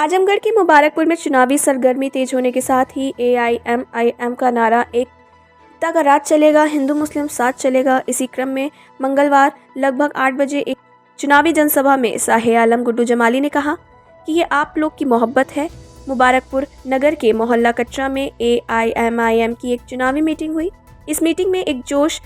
आजमगढ़ के मुबारकपुर में चुनावी सरगर्मी तेज होने के साथ ही AIMIM का नारा एकता का राज चलेगा, हिंदू मुस्लिम साथ चलेगा। इसी क्रम में मंगलवार लगभग 8 बजे एक चुनावी जनसभा में शाह आलम गुड्डू जमाली ने कहा कि ये आप लोग की मोहब्बत है। मुबारकपुर नगर के मोहल्ला कटरा में AIMIM की एक चुनावी मीटिंग हुई। इस मीटिंग में एक जोश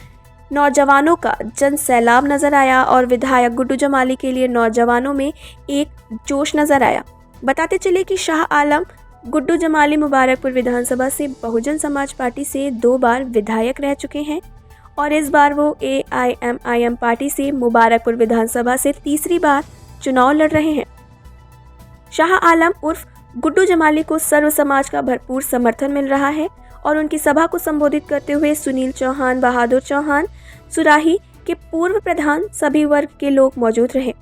नौजवानों का जन सैलाब नजर आया और विधायक गुड्डू जमाली के लिए नौजवानों में एक जोश नजर आया। बताते चले कि शाह आलम गुड्डू जमाली मुबारकपुर विधानसभा से बहुजन समाज पार्टी से 2 बार विधायक रह चुके हैं और इस बार वो AIMIM पार्टी से मुबारकपुर विधानसभा से तीसरी बार चुनाव लड़ रहे हैं। शाह आलम उर्फ गुड्डू जमाली को सर्व समाज का भरपूर समर्थन मिल रहा है और उनकी सभा को संबोधित करते हुए सुनील चौहान, बहादुर चौहान, सुराही के पूर्व प्रधान सभी वर्ग के लोग मौजूद रहे।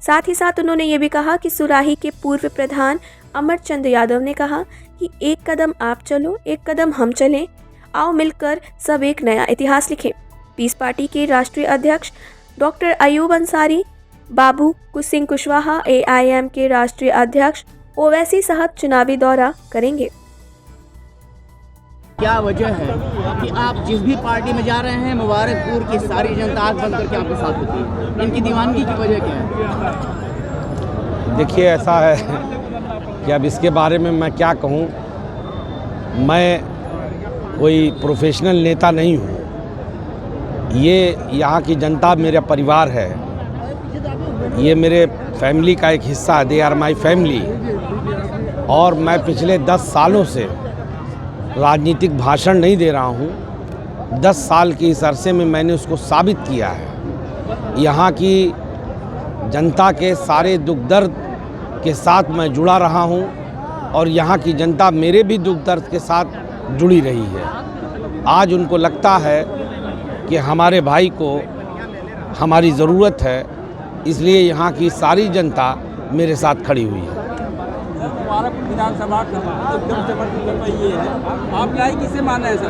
साथ ही साथ उन्होंने ये भी कहा कि सुराही के पूर्व प्रधान अमरचंद यादव ने कहा कि एक कदम आप चलो, एक कदम हम चलें, आओ मिलकर सब एक नया इतिहास लिखें। पीस पार्टी के राष्ट्रीय अध्यक्ष डॉक्टर अयूब अंसारी, बाबू सिंह कुशवाहा AIM के राष्ट्रीय अध्यक्ष ओवैसी साहब चुनावी दौरा करेंगे। क्या वजह है कि आप जिस भी पार्टी में जा रहे हैं मुबारकपुर की सारी जनता आग बंद करके आपके साथ होती है? इनकी दीवानगी की वजह क्या है? देखिए, ऐसा है कि अब इसके बारे में मैं क्या कहूँ। मैं कोई प्रोफेशनल नेता नहीं हूँ। ये यहाँ की जनता मेरा परिवार है, ये मेरे फैमिली का एक हिस्सा है। They are my family. और मैं पिछले 10 सालों से राजनीतिक भाषण नहीं दे रहा हूँ। 10 साल के इस अरसे में मैंने उसको साबित किया है। यहाँ की जनता के सारे दुख दर्द के साथ मैं जुड़ा रहा हूँ और यहाँ की जनता मेरे भी दुख दर्द के साथ जुड़ी रही है। आज उनको लगता है कि हमारे भाई को हमारी ज़रूरत है, इसलिए यहाँ की सारी जनता मेरे साथ खड़ी हुई है। मुबारकपुर विधानसभा एकदम जबरदस्त कर रही है, आप लाए किसे माना है सर?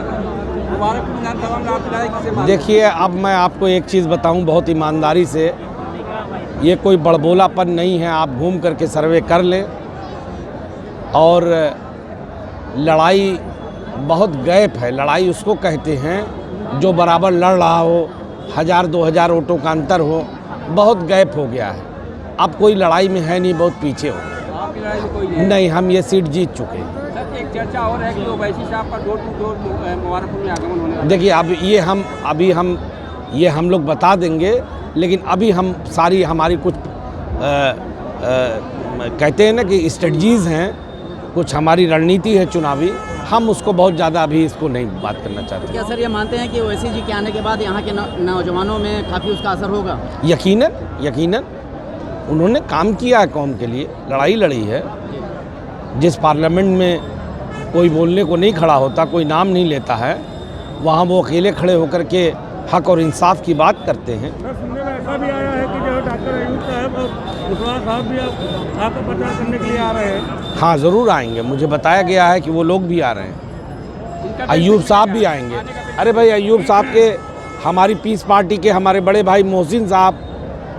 मुबारकपुर विधानसभा में आप लाए किसे माना? देखिए, अब मैं आपको एक चीज़ बताऊं बहुत ईमानदारी से, ये कोई बड़बोलापन नहीं है। आप घूम करके सर्वे कर लें। और लड़ाई बहुत गैप है। लड़ाई उसको कहते हैं जो बराबर लड़ रहा हो, 1000-2000 वोटों का अंतर हो। बहुत गैप हो गया है, अब कोई लड़ाई में है नहीं, बहुत पीछे हो। नहीं, हम ये सीट जीत चुके हैं। सर, एक चर्चा और है कि ओवैसी साहब का डोर टू डोर मुबारकपुर में आगमन होने वाला है। देखिए, अब ये हम लोग बता देंगे, लेकिन अभी हम सारी हमारी कुछ कहते हैं ना कि स्ट्रेटजीज़ हैं, कुछ हमारी रणनीति है चुनावी, हम उसको बहुत ज़्यादा अभी इसको नहीं बात करना चाहते। क्या सर ये मानते हैं कि ओवैसी जी के आने के बाद यहाँ के नौजवानों में काफ़ी उसका असर होगा? यकीनन उन्होंने काम किया है कौम के लिए, लड़ाई लड़ी है। जिस पार्लियामेंट में कोई बोलने को नहीं खड़ा होता, कोई नाम नहीं लेता है, वहाँ वो अकेले खड़े होकर के हक और इंसाफ की बात करते हैं। सुनने में ऐसा भी आया है कि जो डॉक्टर अयूब साहब और कुशवाहा साहब भी आपका प्रचार करने के लिए आ रहे हैं। हाँ, ज़रूर आएंगे। मुझे बताया गया है कि वो लोग भी आ रहे हैं। अयूब साहब भी आएंगे। अरे भाई, अयूब साहब के, हमारी पीस पार्टी के हमारे बड़े भाई मोहसिन साहब,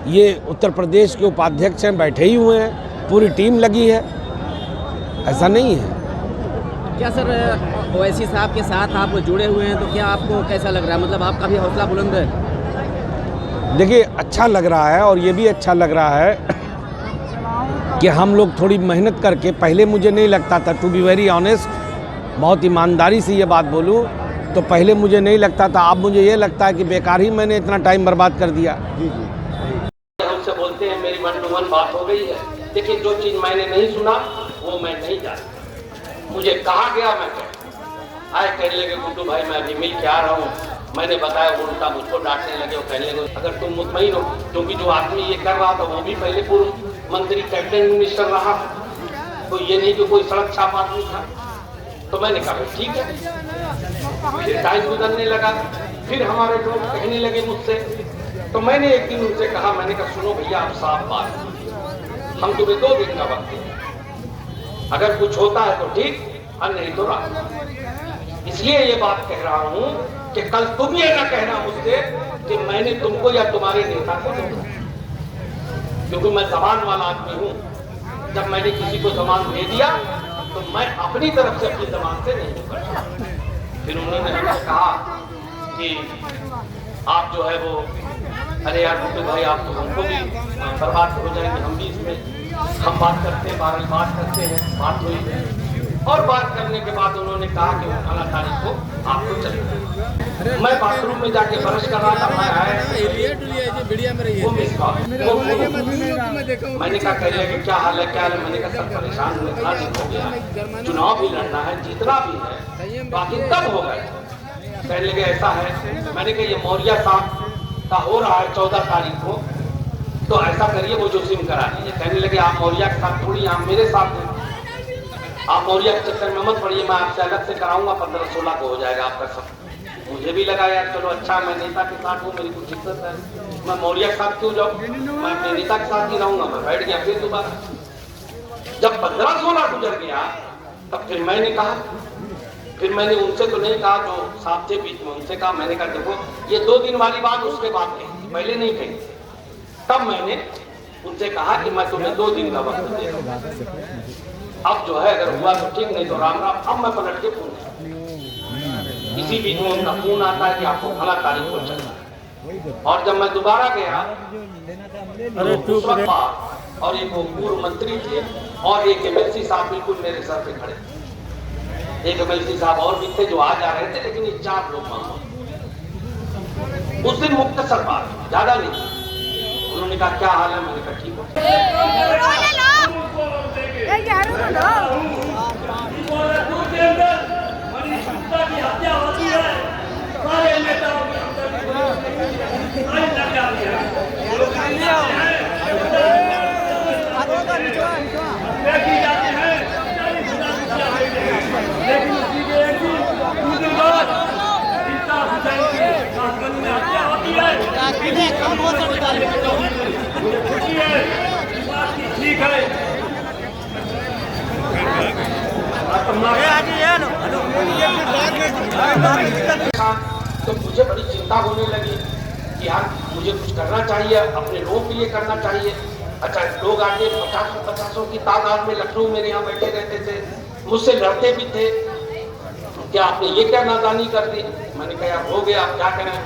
ये उत्तर प्रदेश के उपाध्यक्ष हैं, बैठे ही हुए हैं। पूरी टीम लगी है, ऐसा नहीं है। क्या सर ओवैसी साहब के साथ आप जुड़े हुए हैं तो क्या आपको कैसा लग रहा है? मतलब आपका भी हौसला बुलंद है? देखिए, अच्छा लग रहा है और ये भी अच्छा लग रहा है कि हम लोग थोड़ी मेहनत करके, पहले मुझे नहीं लगता था, टू बी वेरी ऑनेस्ट, बहुत ईमानदारी से ये बात बोलूँ तो पहले मुझे नहीं लगता था। अब मुझे ये लगता है कि बेकार ही मैंने इतना टाइम बर्बाद कर दिया। हमसे बोलते हैं मेरी 1 to 1 बात हो गई है, लेकिन जो चीज़ मैंने नहीं सुना वो मैं नहीं जानता। मुझे कहा गया, मैं आए कहने लगे गुड्डू भाई मैं अभी मिल के आ रहा हूँ। मैंने बताया, उल्टा मुझको डांटने लगे और कहने लगे अगर तुम मुतमईन हो, क्योंकि जो आदमी ये कर रहा था वो भी पहले पूर्व मंत्री कैबिनेट मिनिस्टर रहा, तो ये नहीं कि कोई सड़क छाप आदमी था। तो मैंने कहा ठीक है। फिर टाइम गुजरने लगा, फिर हमारे लोग कहने लगे मुझसे, तो मैंने एक दिन उनसे कहा, मैंने कहा सुनो भैया, आप साफ बात, हम तुम्हें 2 दिन का वक्त दें, अगर कुछ होता है तो ठीक, और नहीं तो रहा। इसलिए ये बात कह रहा हूं कि कल तुम ये ना कहना मुझसे कि मैंने तुमको या तुम्हारे नेता को नहीं, क्योंकि मैं जबान वाला आदमी हूं। जब मैंने किसी को जमानत दे दिया तो मैं अपनी तरफ से अपनी जमानत से नहीं करता। फिर उन्होंने हमसे कहा कि आप जो है वो, अरे यार गुड्डू भाई आप तो हमको भी बर्बाद हो जाएंगे, हम भी इसमें हम बात करते हैं, बात करते हैं, बात हुई और बात करने के बाद उन्होंने कहा कि वो फला तारीख को आपको चलेगा। मैं बाथरूम में जाके ब्रश कर रहा था, मैं आया वो मिस कॉल, मैंने कहा कह रहे कि क्या हाल है क्या हाल है, मैंने कहा सब परेशान हुए, इतना दिन हो गया, चुनाव भी लड़ना है, जीतना भी है, बाकी तब हो गए। कहने लगे ऐसा है, मैंने कहा ये मौर्या साहब का हो रहा है 14 तारीख को, तो ऐसा करिए वो जो सिम करा लीजिए। कहने लगे आप मौर्या के साथ थोड़ी, आप मेरे साथ हैं, आप मौर्या के चक्कर में मत पड़िए, मैं आपसे अलग से कराऊंगा, 15-16 को हो जाएगा आपका सब। मुझे भी लगा यार चलो अच्छा, मैं नेता के साथ हूँ, मेरी कुछ दिक्कत है, मैं मौर्या के साथ क्यों जाऊँ, मैं अपने नेता के साथ ही रहूंगा। मैं बैठ गया। फिर दोबारा जब 15-16 गुजर गया तब फिर मैंने कहा, फिर मैंने उनसे तो नहीं कहा जो साथ थे बीच में, उनसे कहा, मैंने कहा देखो ये 2 दिन वाली बात उसके बाद कही, पहले नहीं कही। तब मैंने उनसे कहा कि मैं तुम्हें 2 दिन का वक्त दे रहा हूं, अब जो है अगर हुआ तो ठीक, नहीं तो राम राम। अब मैं पलट के फोन, इसी बीच में उनका फोन आता है कि आपको फला तारीख को चलना है। और जब मैं दोबारा गया तो उस वक्त और एक पूर्व मंत्री थे और एक MLC साहब बिल्कुल मेरे सर पे खड़े, एक MLC साहब और भी थे जो आ जा रहे थे, लेकिन ये 4 लोग वहां। उस दिन मुख्तसर बात, ज्यादा नहीं। उन्होंने कहा क्या हाल है, मैंने कहा ठीक हो। ठीक है तो मुझे बड़ी चिंता होने लगी कि यार मुझे कुछ करना चाहिए, अपने लोगों के लिए करना चाहिए। अच्छा लोग आके 50-50 की तादाद में लखनऊ मेरे यहाँ बैठे रहते थे, मुझसे लड़ते भी थे, क्या आपने ये क्या नादानी कर दी। मैंने कहा यार हो गया, आप क्या करें,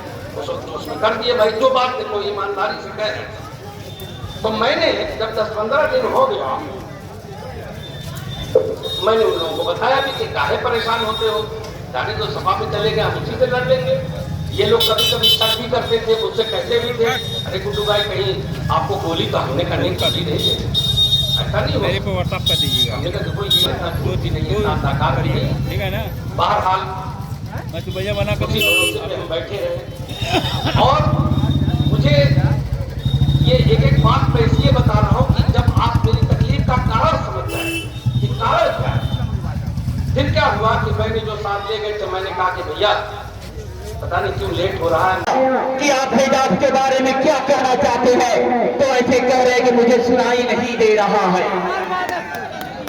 उसमें कर दिए भाई, जो बात देखो ईमानदारी से कह रहे। तो मैंने जब 10-15 दिन हो गया, मैंने उन लोगों को बताया भी कि काहे परेशान होते हो, जाने तो सभा में चले गए, हम उसी से लड़ लेंगे। ये लोग कभी कभी शक भी करते थे, मुझसे कहते भी थे अरे गुड्डू भाई कहीं आपको गोली तो हमने करने कभी नहीं थे, ऐसा नहीं मेरे पे व्हाट्सएप कर दीजिएगा। हमने कहा देखो ये इतना सोच ही नहीं है, साकार भी नहीं, ठीक है ना। बहरहाल मैं तो भैया बना कर हम बैठे रहे और मुझे ये एक बात मैं इसलिए बता रहा हूँ कि जब आप मेरी तकलीफ का कारण समझ जाए कि कारण क्या है। फिर क्या हुआ कि मैंने जो साथ ले गए थे, मैंने कहा कि भैया पता नहीं क्यों लेट हो रहा है कि आप हिजाब के बारे में क्या कहना चाहते हैं, तो ऐसे कह रहे हैं कि मुझे सुनाई नहीं दे रहा है,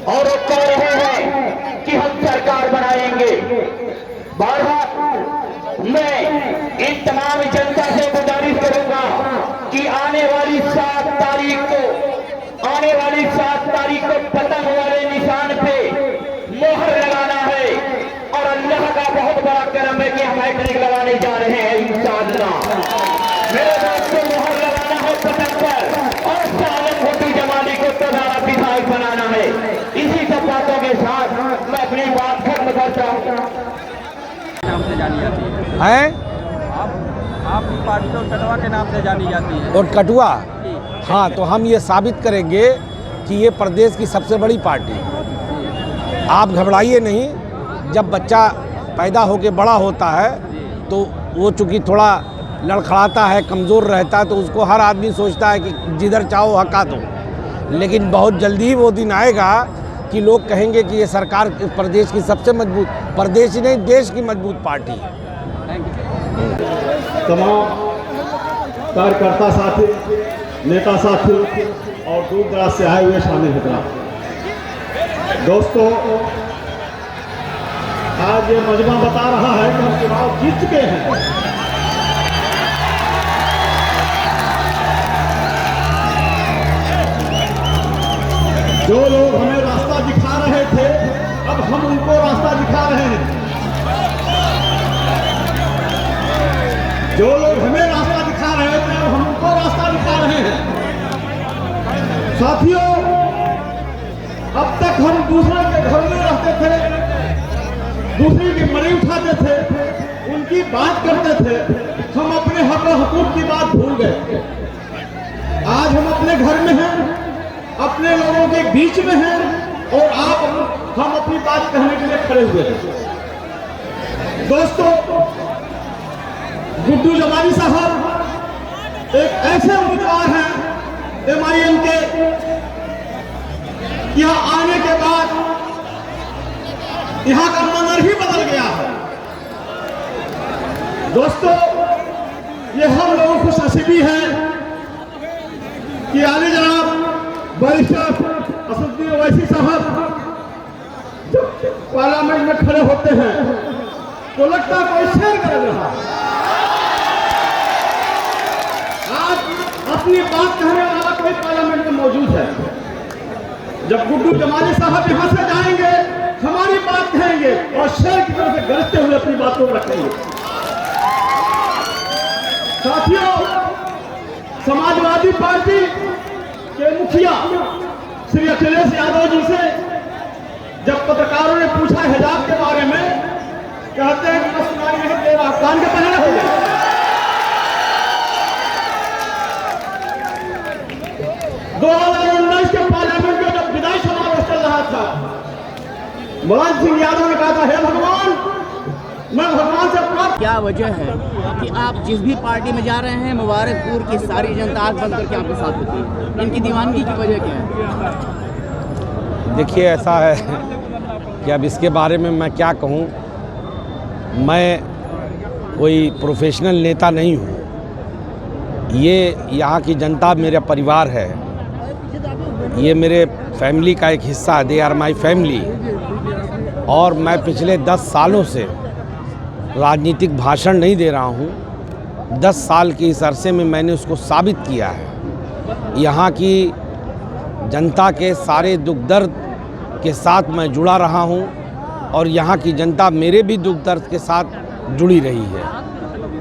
और वो कह रहे हैं कि हम सरकार बनाएंगे। मैं इन तमाम जनता से गुजारिश करूंगा कि आने वाली 7 तारीख को पतंग वाले निशान पे मोहर लगाना है, और अल्लाह का बहुत बड़ा करम है कि हम हैट्रिक लगाने जा रहे हैं इंशाअल्लाह। मेरे बात को मोहर लगाना है पतंग पर, और सालम भुट्टो जमाली को दोबारा विधायक बनाना है। इसी सब बातों के साथ मैं अपनी बात खत्म करता हूँ। नाम से जानी जाती है आपकी पार्टी तो कटवा के नाम से जानी जाती है। और कटुआ, हाँ, तो हम ये साबित करेंगे कि ये प्रदेश की सबसे बड़ी पार्टी है। आप घबराइए नहीं, जब बच्चा पैदा होके बड़ा होता है तो वो चूँकि थोड़ा लड़खड़ाता है, कमज़ोर रहता है, तो उसको हर आदमी सोचता है कि जिधर चाहो हका दो, लेकिन बहुत जल्दी ही वो दिन आएगा कि लोग कहेंगे कि ये सरकार प्रदेश की सबसे मजबूत, प्रदेश ही नहीं देश की मजबूत पार्टी है। तमाम कार्यकर्ता साथी, नेता साथी और दूर दराज से आए हुए शामिल हजरात, दोस्तों आज ये मजमा बता रहा है कि हम चुनाव जीत चुके हैं। जो लोग हमें रास्ता दिखा रहे थे, अब हम उनको रास्ता दिखा रहे हैं। जो लोग हमें रास्ता दिखा रहे थे, अब हम उनको रास्ता दिखा रहे हैं। साथियों, अब तक हम दूसरे के घर में रहते थे, दूसरे की मरी उठाते थे, उनकी बात करते थे, हम अपने हक और हुकूक की बात भूल गए। आज हम अपने घर में हैं, अपने लोगों के बीच में हैं, और हम अपनी बात कहने के लिए खड़े हुए हैं। दोस्तों, गुड्डू जमानी साहब एक ऐसे उम्मीदवार हैं MIM के, यहाँ आने के बाद यहाँ का मंजर ही बदल गया है। दोस्तों, ये हम लोगों को खुशनसीबी है कि आने जनाब बैरिस्टर असदुद्दीन ओवैसी साहब जब पार्लियामेंट में खड़े होते हैं तो लगता है कोई शेर कर रहा है। आज अपनी बात कहने वाला कोई पार्लियामेंट में मौजूद है। जब गुड्डू जमानी साहब यहां से जाएंगे, हमारी बात कहेंगे और शेर की तरह से गरजते हुए अपनी बातों को रखेंगे। साथियों, समाजवादी पार्टी के मुखिया श्री अखिलेश यादव जी से जब पत्रकारों ने पूछा हिजाब के बारे में, कहते हैं कि बस सुनाई नहीं दे रहा, कान के पहले हो गए। 2019 के पार्लियामेंट में जब विदाई समारोह चल रहा था, मुलायम सिंह यादव ने कहा था, हे भगवान, मैं भगवान से प्रार्थना। क्या वजह है कि आप जिस भी पार्टी में जा रहे हैं, मुबारकपुर की सारी जनता आंख बंद करके आपके साथ होती है? इनकी दीवानगी की वजह क्या है? देखिए, ऐसा है कि अब इसके बारे में मैं क्या कहूँ। मैं कोई प्रोफेशनल नेता नहीं हूँ। ये यहाँ की जनता मेरा परिवार है, ये मेरे फैमिली का एक हिस्सा है। They are my family. और मैं पिछले 10 सालों से राजनीतिक भाषण नहीं दे रहा हूँ। 10 साल के इस अरसे में मैंने उसको साबित किया है। यहाँ की जनता के सारे दुख दर्द के साथ मैं जुड़ा रहा हूँ और यहाँ की जनता मेरे भी दुख दर्द के साथ जुड़ी रही है।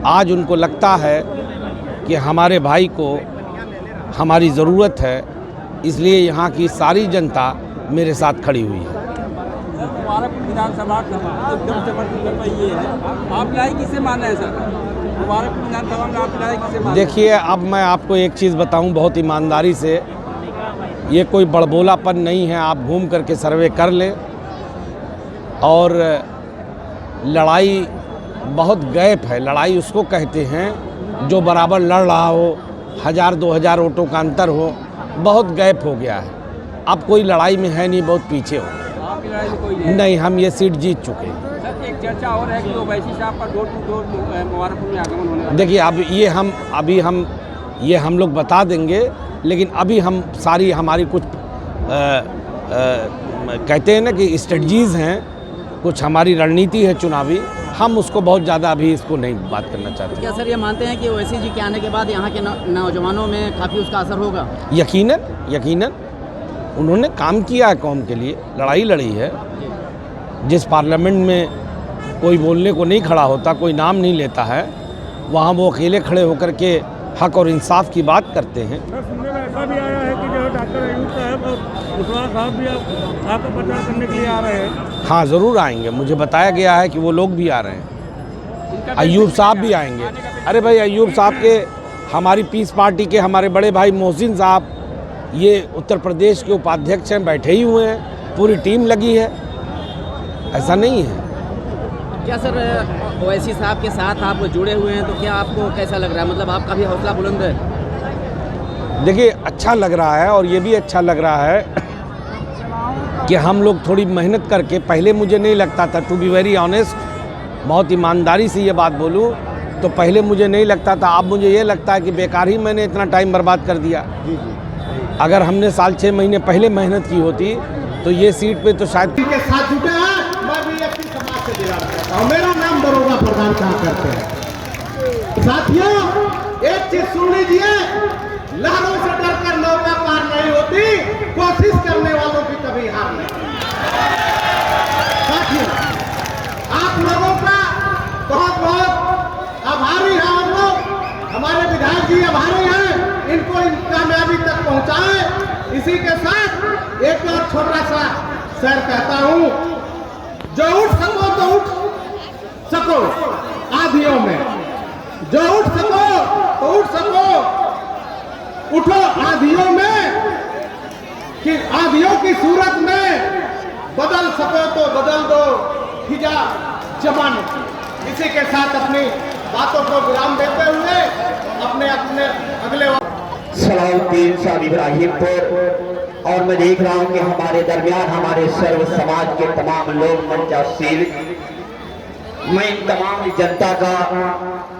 आज उनको लगता है कि हमारे भाई को हमारी ज़रूरत है, इसलिए यहाँ की सारी जनता मेरे साथ खड़ी हुई है। मुबारकपुर विधानसभा एकदम जबरदस्त कर रही है, आप लड़ाई किसे मान रहे हैं सर? मुबारकपुर विधानसभा में आप लड़ाई किसे मान रहे हैं? देखिए, अब मैं आपको एक चीज़ बताऊं बहुत ईमानदारी से, ये कोई बड़बोलापन नहीं है। आप घूम करके सर्वे कर लें। और लड़ाई बहुत गैप है। लड़ाई उसको कहते हैं जो बराबर लड़ रहा हो, 1000-2000 वोटों का अंतर हो। बहुत गैप हो गया है, अब कोई लड़ाई में है नहीं, बहुत पीछे हो। आपकी लड़ाई में कोई नहीं, हम ये सीट जीत चुके हैं। सर, एक चर्चा और है कि ओवैसी साहब का डोर टू डोर मुबारकपुर में आगमन होने वाला है। देखिए, अब ये हम लोग बता देंगे, लेकिन अभी हम सारी हमारी कुछ कहते हैं ना कि स्ट्रेटजीज़ हैं, कुछ हमारी रणनीति है चुनावी, हम उसको बहुत ज़्यादा अभी इसको नहीं बात करना चाहते। क्या सर ये मानते हैं कि ओवैसी जी के आने के बाद यहाँ के नौजवानों में काफ़ी उसका असर होगा? यकीनन उन्होंने काम किया है कौम के लिए, लड़ाई लड़ी है। जिस पार्लियामेंट में कोई बोलने को नहीं खड़ा होता, कोई नाम नहीं लेता है, वहाँ वो अकेले खड़े होकर के हक और इंसाफ की बात करते हैं। सुनने में ऐसा भी आया है कि जो डॉक्टर अयूब साहब और कुशवाहा साहब भी आपका प्रचार करने के लिए आ रहे हैं। हाँ, ज़रूर आएंगे। मुझे बताया गया है कि वो लोग भी आ रहे हैं। अयूब साहब भी आएंगे। अरे भाई, अयूब साहब के, हमारी पीस पार्टी के हमारे बड़े भाई मोहसिन साहब, ये उत्तर प्रदेश के उपाध्यक्ष हैं, बैठे ही हुए हैं, पूरी टीम लगी है, ऐसा नहीं है। क्या सर ओवैसी साहब के साथ आप जुड़े हुए हैं, तो क्या आपको कैसा लग रहा है? मतलब आपका भी हौसला बुलंद है? देखिए, अच्छा लग रहा है, और ये भी अच्छा लग रहा है कि हम लोग थोड़ी मेहनत करके, पहले मुझे नहीं लगता था, टू बी वेरी ऑनेस्ट, बहुत ईमानदारी से ये बात बोलूँ तो पहले मुझे नहीं लगता था। अब मुझे ये लगता है कि बेकार ही मैंने इतना टाइम बर्बाद कर दिया। अगर हमने 6 महीने पहले मेहनत की होती तो ये सीट पे तो शायद के साथ जुटे हैं। मैं भी एक समाज से जुड़ा हूं और मेरा नाम दरोगा प्रधान कहा करते हैं। साथियों, एक चीज सुन लीजिए, लहरों से डरकर नौका पार नहीं होती, कोशिश करने वालों इसी के साथ एक और छोटा सा शेर कहता हूं, जो उठ सको तो उठ सको आधियों में, जो उठ सको तो उठ सको, उठो आधियों में, कि आधियों की सूरत में बदल सको तो बदल दो फिजा जमाने की। इसी के साथ अपनी बातों को विराम देते हुए अपने अगले सलाउद्दीन साहब इब्राहिमपुर, और मैं देख रहा हूं कि हमारे दरमियान हमारे सर्व समाज के तमाम लोग मंचासीन, मैं इन तमाम जनता का,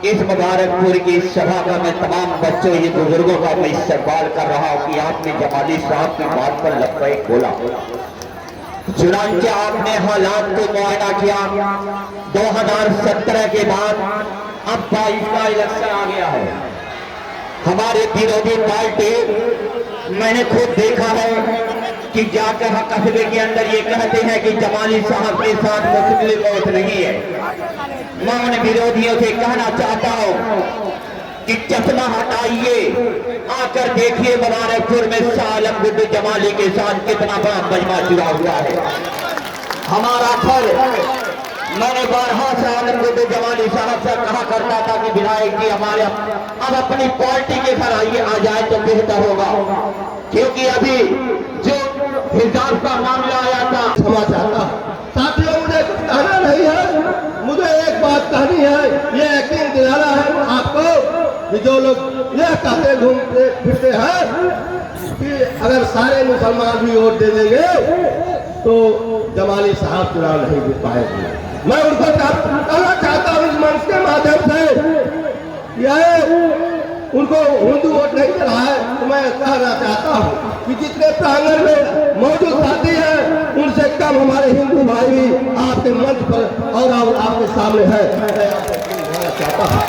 इस मुबारकपुर की सभा का, मैं तमाम बच्चों, ये बुजुर्गों का मैं इस्तकबाल कर रहा हूं कि आपने जमाली साहब की बात पर लब्बैक बोला। चुनांचे आपने हालात को मुआयना किया। 2017 के बाद अब 22 का इलेक्शन आ गया है। हमारे विरोधी पार्टी, मैंने खुद देखा है कि जाकर कस्बे के अंदर ये कहते हैं कि जमाली साहब के साथ मुस्लिम वोट नहीं है। मैं उन विरोधियों से कहना चाहता हूं कि चश्मा हटाइए, आकर देखिए मुबारकपुर में शाह आलम गुड्डू जमाली के साथ कितना बड़ा मजमा जुड़ा हुआ है। हमारा घर, मैंने बारहा शाह आलम गुड्डू जमाली साहब से कहा करता था कि विधायक जी हमारे अब अपनी पार्टी के घर आइए, आ जाए तो बेहतर होगा, क्योंकि अभी जो हिजाब का मामला आया था। क्षमा चाहता साथियों, मुझे कुछ कहना नहीं है, मुझे एक बात कहनी है। ये यकीन दिलाना है आपको कि जो लोग यह कहते घूमते फिरते हैं कि अगर सारे मुसलमान भी वोट दे देंगे तो जमाली साहब चुनाव नहीं जीत पाएंगे, मैं उनको कहना चाहता हूँ इस मंच के माध्यम से, यह उनको हिंदू वोट नहीं दे रहा है, तो मैं कहना चाहता हूँ कि जितने प्रांगण में मौजूद साथी हैं उनसे कम हमारे हिंदू भाई भी आपके मंच पर और आपके सामने है। चाहता हूँ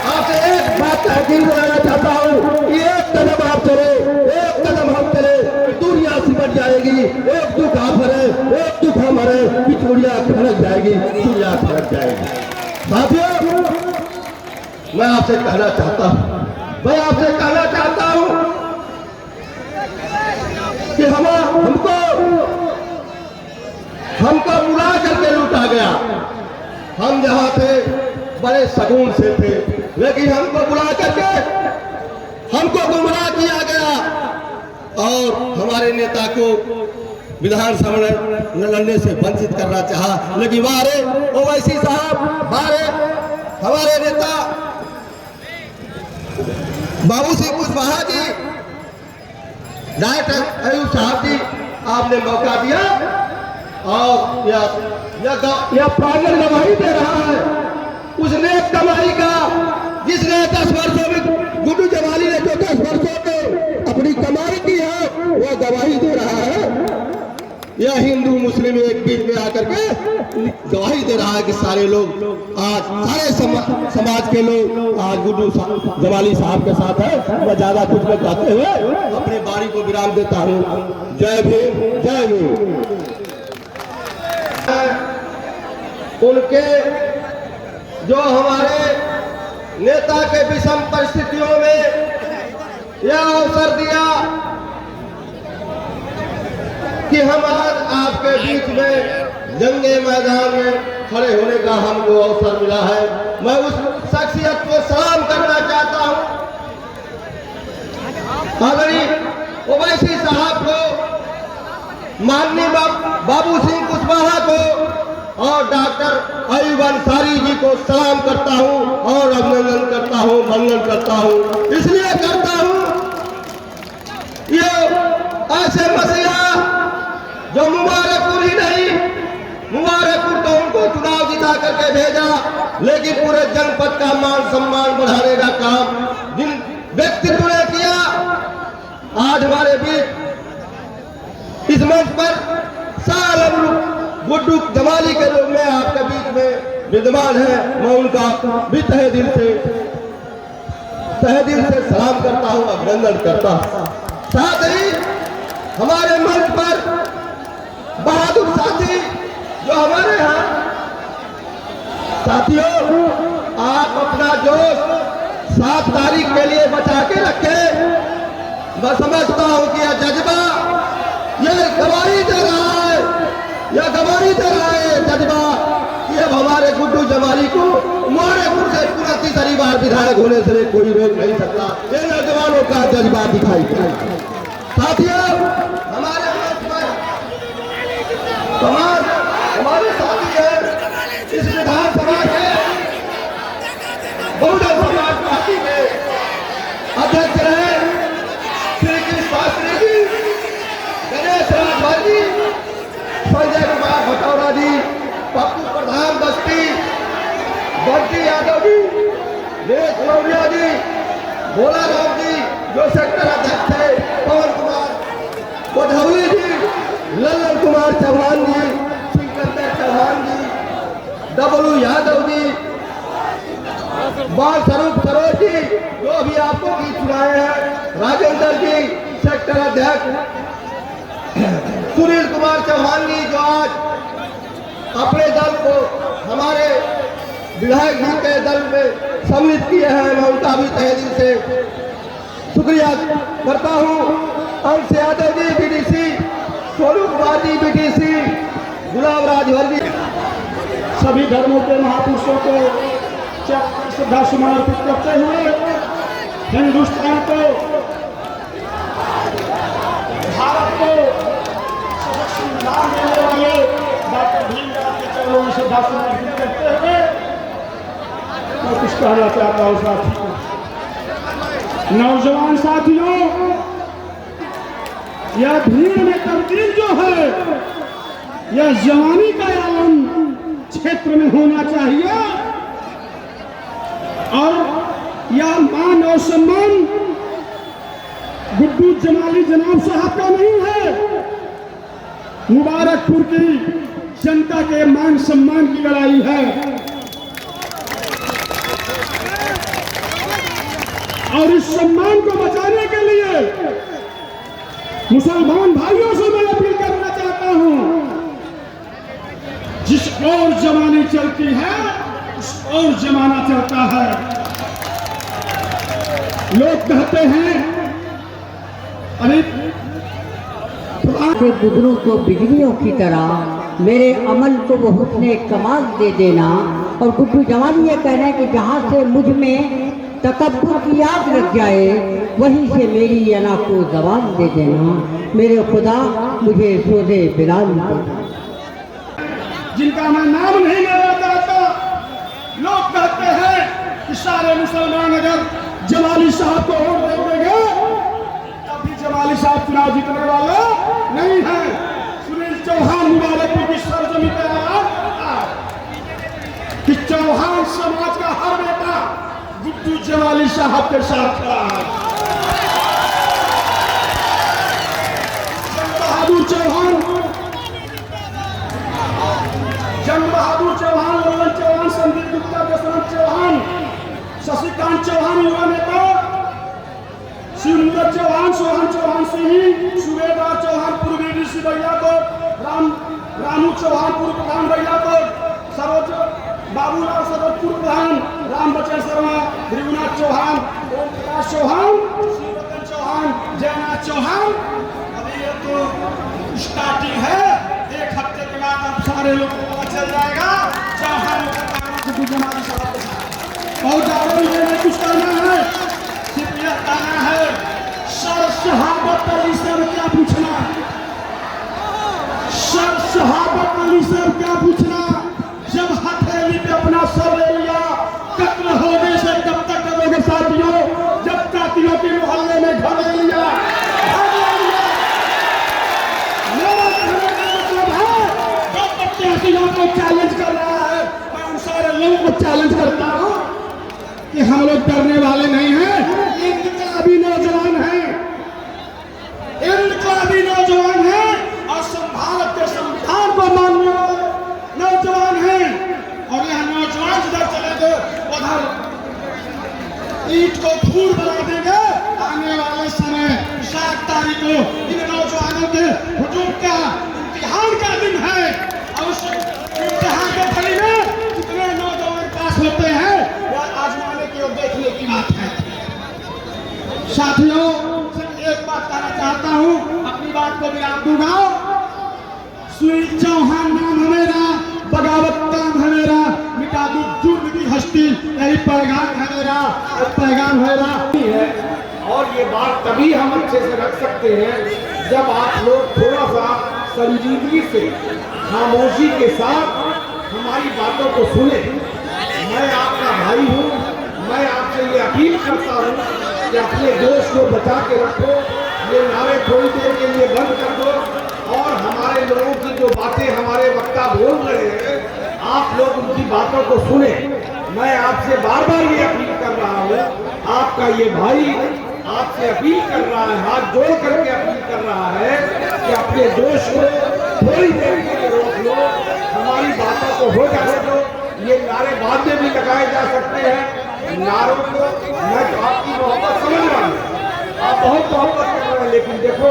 आपसे एक बात का यकीन दिलाना चाहता हूँ कि एक कदम आप चले, एक कदम हम चले, दुनिया सिमट जाएगी। एक दुख आप भरे, एक दुख हम भरे, पिछुड़िया खड़क जाएगी, दुनिया खड़क जाएगी। साथियों, मैं आपसे कहना चाहता हूं, मैं आपसे कहना चाहता हूं कि हमको बुला करके लूटा गया। हम जहां थे बड़े सकून से थे, लेकिन हमको बुला करके हमको गुमराह किया गया और हमारे नेता को विधानसभा में लड़ने से वंचित करना चाहा। लेकिन हमारे ओवैसी साहब, हमारे नेता बाबू सिंह कुशवाहा जी, डॉक्टर अयूब साहब जी, आपने मौका दिया और यह प्रांगण गवाही दे रहा है उस नेक कमाई का जिसने 10 वर्षों में, गुड्डू जमाली ने जो 10 वर्षों में अपनी कमाई की है वह गवाही दे रहा है। यह हिंदू मुस्लिम एक बीच में आकर के गवाही दे रहा है कि सारे लोग आज, सारे समाज के लोग आज गुड्डू जमाली साहब के साथ है। मैं ज्यादा कुछ न कहते हुए अपनी बारी को विराम देता हूँ। जय भीम, जय भीम। उनके जो हमारे नेता के विषम परिस्थितियों में यह अवसर दिया कि हम आज आपके बीच में जंगे मैदान में खड़े होने का हमको अवसर मिला है। मैं उस शख्सियत को सलाम करना चाहता हूं, आदरणीय ओवैसी साहब को, माननीय बाबू सिंह कुशवाहा को और डॉक्टर अयूब अंसारी जी को सलाम करता हूं और अभिनंदन करता हूं, वंदन करता हूं। इसलिए करता हूं ये ऐसे मसीहा जो मुबारकपुर ही नहीं, मुबारकपुर तो उनको चुनाव जिता करके भेजा, लेकिन पूरे जनपद का मान सम्मान बढ़ाने का काम जिन व्यक्तित्व ने किया, आज हमारे बीच इस मंच पर शाह आलम गुड्डू जमाली के रूप में आपके बीच में विद्यमान है। मैं उनका भी तहे दिल से सलाम करता हूं, अभिनंदन करता हूं। साथ ही हमारे मंच पर बहादुर साथी जो हमारे यहाँ, साथियों आप अपना जोश 7 तारीख के लिए बचा के रखें। मैं समझता हूँ कि यह जज्बा ये गवाही दे रहा है, यह गवाही दे रहा है जज्बा कि अब हमारे गुड्डू जमाली को मोरेपुर से पूरा तीसरी बार विधायक होने से कोई रोक नहीं सकता। ये नौजवानों का जज्बा दिखाई दे। साथियों, हमारे हमारे साथी है इस विधानसभा के बहुजन समाज पार्टी के अध्यक्ष रहे श्री कृष्ण शास्त्री जी, गणेश राजभर जी, संजय कुमार भटौरा जी, पप्पू प्रधान बस्ती, बंटी यादव जी, दिनेश लौरिया जी, भोला राम जी जो सेक्टर अध्यक्ष है, पवन कुमार गोधौली जी, लल्लन कुमार चौहान जी, सिकंदर चौहान जी, डब्लू यादव जी, बाल स्वरूप सरोज जी जो अभी आपको गीत सुनाए हैं, राजेंद्र जी सेक्टर अध्यक्ष, सुनील कुमार चौहान जी जो आज अपने दल को हमारे विधायक जी के दल में सम्मिलित किए हैं, मैं उनका भी तहे दिल से शुक्रिया करता हूँ। अंश यादव जी बीडीसी, सोनू कुमार जी बीडीसी, गुलाब राजभर जी, सभी धर्मों के महापुरुषों को श्रद्धा सुमन अर्पित करते हुए हिंदुस्तान को, भारत को संविधान देने वाले डॉक्टर भीमराव के चरणों में श्रद्धा सुमन अर्पित करते हुए मैं कुछ कहना चाहता हूँ साथियों, नौजवान साथियों, यह भीड़ में तब्दील जो है यह जवानी का आलम क्षेत्र में होना चाहिए और यह मान और सम्मान गुड्डू जमाली जनाब साहब का नहीं है, मुबारकपुर की जनता के मान सम्मान की लड़ाई है। और इस सम्मान को बचाने के लिए मुसलमान भाइयों से मैं अपील करना चाहता हूं, जिस और जमाने चलती है उस और जमाना चलता है। लोग कहते हैं अरे के गुजरों को बिजलियों की तरह मेरे अमल को वो हुस्ने कमाल दे देना। और गुड्डू जमाली ये कह रहे हैं कि जहाँ से मुझ में तकब्बुर की आग लग जाए वहीं से मेरी अना को जवाब दे देना। मेरे खुदा मुझे सोदे बिलाल दे। जिनका मैं नाम नहीं लेना चाहता, लोग कहते हैं कि सारे मुसलमान अगर जमाली साहब को वोट दे देंगे तब भी जमाली साहब चुनाव जीतने वाले नहीं है। सुनील चौहान मुबारकपुर की सरजमी पे आया कि चौहान समाज का हर बेटा गुड्डू जमाली साहब के साथ खड़ा है। जंग बहादुर चौहान, लल्लन चौहान, संदीप गुप्ता, जसवंत चौहान, शशिकांत चौहान युवा नेता, शिवमुदत चौहान, सोहन चौहान सिंह, सुबेदार चौहान पूर्व डीसी बैयाकोट, रामू चौहान पूर्व प्रधान बैयाकोट, सरोज बाबूलाल सरोज पूर्व प्रधान, राम बच्चन शर्मा, ध्रुवनाथ चौहान, ओम प्रकाश चौहान, शिवरतन चौहान, जयनाथ चौहान। अभी ये तो स्टार्टिंग है, एक हफ्ते के बाद अब सारे लोगों को पता चल जाएगा चौहान गुड्डू जमाली साहब के साथ। बहुत ज्यादा मुझे नहीं कुछ कहना है, सिर्फ यह कहना है सर शहाबत अली से क्या पूछना, सर शहाबत अली से क्या पूछना। जब हथेली पे अपना सर ले लिया, कत्ल होने से कब तक करोगे साथियों, जब कातिलों के मोहल्ले में घर ले लिया। मेरा कहने का मतलब है जो प्रत्याशियों को चैलेंज कर रहा है, मैं उन सारे लोगों को चैलेंज करता हूं कि हम लोग डरने वाले नहीं हैं। इनकलाबी नौजवान हैं, इनकलाबी नौजवान हैं और भारत के संविधान को मानने वाले नौजवान हैं। और यह नौजवान जिधर चलेंगे उधर ईंट को धूल बना देंगे। आने वाले समय 7 तारीख को इन नौजवानों के हुजूम का इम्तिहान का दिन है और उस इम्तिहान के फली में कितने नौजवान पास होते हैं वह आजमाने की और देखने की बात है। साथियों, एक बात बात कहना चाहता हूँ, अपनी बात को विराम दूंगा। सुनील चौहान नाम है मेरा, बगावत काम है मेरा, मिटा दूं जुर्म की हस्ती, यही पैगाम है मेरा, पैगाम है मेरा। और ये बात तभी हम अच्छे से रख सकते हैं जब आप लोग थोड़ा सा संजीदगी से, खामोशी के साथ हमारी बातों को सुने। मैं आपका भाई हूँ, मैं आपसे ये अपील करता हूँ कि अपने देश को बचा के रखो, ये नारे थोड़ी देर के लिए बंद कर दो और हमारे लोगों की जो बातें हमारे वक्ता बोल रहे हैं, आप लोग उनकी बातों को सुने। मैं आपसे बार बार ये अपील कर रहा हूँ, आपका ये भाई आपसे अपील कर रहा है, हाथ जोड़ करके अपील कर रहा है कि अपने जोश को थोड़ी देर के लिए रोक लो, हमारी बातों को हो जाने दो। ये नारे बाद में भी लगाए जा सकते हैं, नारों को मैं आपकी मोहब्बत समझ रहा हूँ, आप बहुत मोहब्बत कर रहे हैं, लेकिन देखो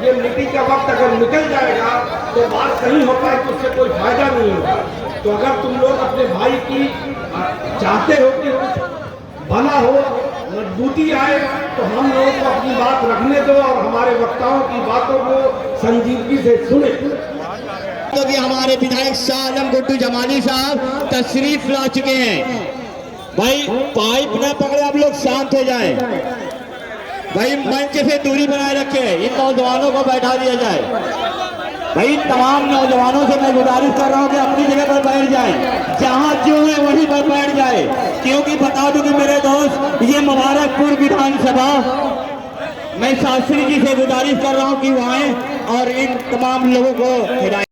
ये मीटिंग का वक्त अगर निकल जाएगा तो बात सही हो पाए तो उससे कोई फायदा नहीं होगा। तो अगर तुम लोग अपने भाई की चाहते हो कि कुछ भला हो, मजबूती आए, तो हम लोगों को अपनी बात रखने दो और हमारे वक्ताओं की बातों को संजीदगी से सुने। तो कि हमारे विधायक शाह आलम गुड्डू जमाली साहब तशरीफ ला चुके हैं। भाई पाइप न पकड़े, आप लोग शांत हो जाएं। भाई मंच से दूरी बनाए रखे, इन नौजवानों को बैठा दिया जाए। भाई तमाम नौजवानों से मैं गुजारिश कर रहा हूँ कि अपनी जगह पर बैठ जाएं, जहाँ जो है वहीं पर बैठ जाए। क्योंकि बता दूं कि मेरे दोस्त, ये मुबारकपुर विधानसभा, मैं शास्त्री जी से गुजारिश कर रहा हूँ कि वो आए और इन तमाम लोगों को हिदायत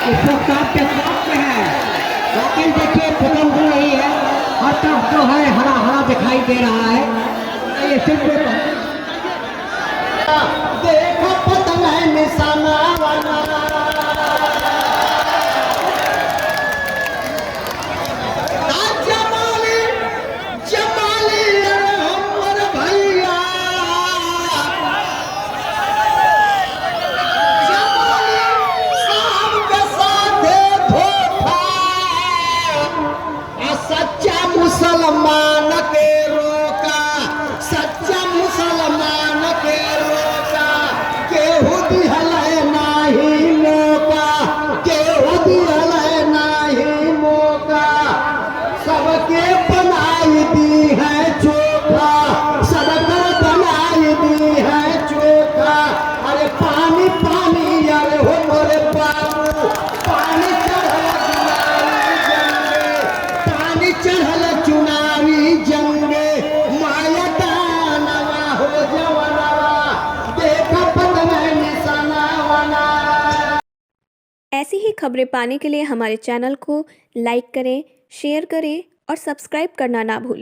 इस वक्त आपके सामने है, बाकी देखिए खत्म हो रही है, हर तरफ जो है हरा हरा दिखाई दे रहा है। ये सिर्फ देखो पतंग है निशाना वाला, जमाली जमाली हमर भैया, जमाली साहब के साथे धोखा, सच्चा मुसलमान के रोका, सच्चा मुसलमान के रोका, केहू दिहल नाही मौका, केहू दिहल नाही मौका, सबके बनाई दी है चोखा, सबके बनाई दी है चोखा। अरे पानी पानी अरे हो मोरे बाबू, पानी चढ़ल चुनावी जंगे, पानी चढ़ल चुनावी जंगे, माया दानवा हो जवनवा, देखा पद में निशाना वना। ऐसी ही खबरें पाने के लिए हमारे चैनल को लाइक करें, शेयर करें और सब्सक्राइब करना ना भूलें।